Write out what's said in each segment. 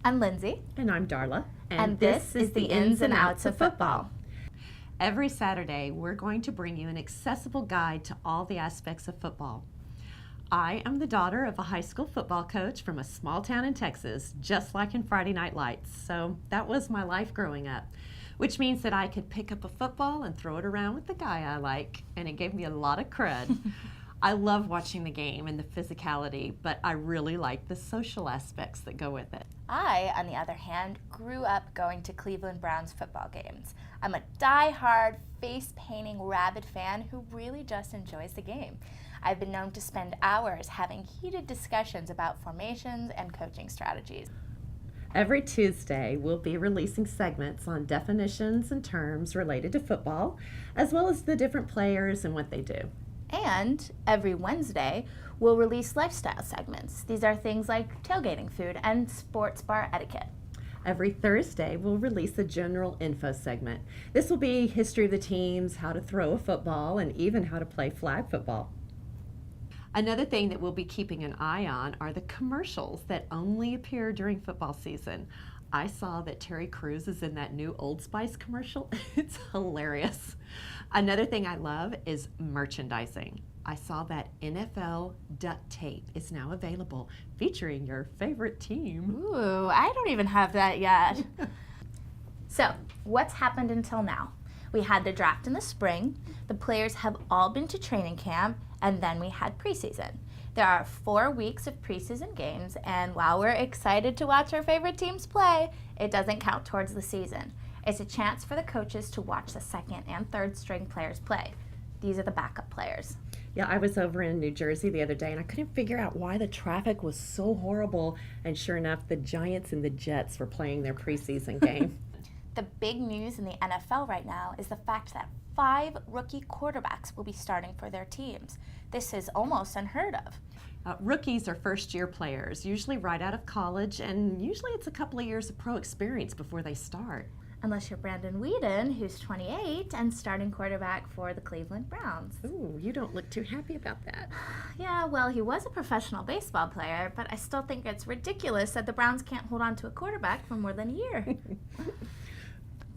I'm Lindsay. And I'm Darla. And this is the Ins and Outs of Football. Every Saturday, we're going to bring you an accessible guide to all the aspects of football. I am the daughter of a high school football coach from a small town in Texas, just like in Friday Night Lights. So that was my life growing up, which means that I could pick up a football and throw it around with the guy I like, and it gave me a lot of crud. I love watching the game and the physicality, but I really like the social aspects that go with it. I, on the other hand, grew up going to Cleveland Browns football games. I'm a die-hard, face-painting, rabid fan who really just enjoys the game. I've been known to spend hours having heated discussions about formations and coaching strategies. Every Tuesday, we'll be releasing segments on definitions and terms related to football, as well as the different players and what they do. And every Wednesday, we'll release lifestyle segments. These are things like tailgating food and sports bar etiquette. Every Thursday, we'll release a general info segment. This will be history of the teams, how to throw a football, and even how to play flag football. Another thing that we'll be keeping an eye on are the commercials that only appear during football season. I saw that Terry Crews is in that new Old Spice commercial. It's hilarious. Another thing I love is merchandising. I saw that NFL duct tape is now available, featuring your favorite team. Ooh, I don't even have that yet. So, what's happened until now? We had the draft in the spring, the players have all been to training camp, and then we had preseason. There are 4 weeks of preseason games, and while we're excited to watch our favorite teams play, it doesn't count towards the season. It's a chance for the coaches to watch the second and third string players play. These are the backup players. Yeah, I was over in New Jersey the other day, and I couldn't figure out why the traffic was so horrible, and sure enough, the Giants and the Jets were playing their preseason game. The big news in the NFL right now is the fact that 5 rookie quarterbacks will be starting for their teams. This is almost unheard of. Rookies are first-year players, usually right out of college, and usually it's a couple of years of pro experience before they start. Unless you're Brandon Weeden, who's 28 and starting quarterback for the Cleveland Browns. Ooh, you don't look too happy about that. Yeah, well, he was a professional baseball player, but I still think it's ridiculous that the Browns can't hold on to a quarterback for more than a year.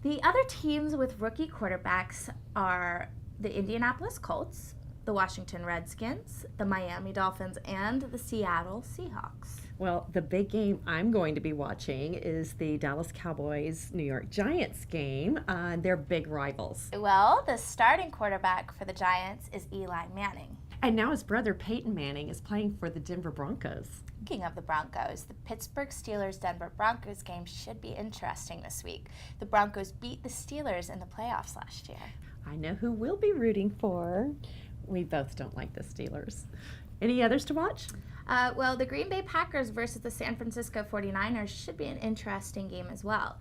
The other teams with rookie quarterbacks are the Indianapolis Colts, the Washington Redskins, the Miami Dolphins, and the Seattle Seahawks. Well, the big game I'm going to be watching is the Dallas Cowboys New York Giants game. They're big rivals. Well, the starting quarterback for the Giants is Eli Manning. And now his brother Peyton Manning is playing for the Denver Broncos. Speaking of the Broncos, the Pittsburgh Steelers-Denver Broncos game should be interesting this week. The Broncos beat the Steelers in the playoffs last year. I know who we'll be rooting for. We both don't like the Steelers. Any others to watch? Well, the Green Bay Packers versus the San Francisco 49ers should be an interesting game as well.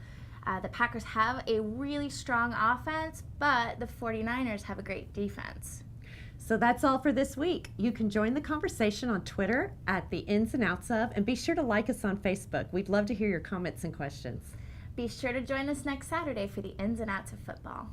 The Packers have a really strong offense, but the 49ers have a great defense. So that's all for this week. You can join the conversation on Twitter at the Ins and Outs of, and be sure to like us on Facebook. We'd love to hear your comments and questions. Be sure to join us next Saturday for the Ins and Outs of Football.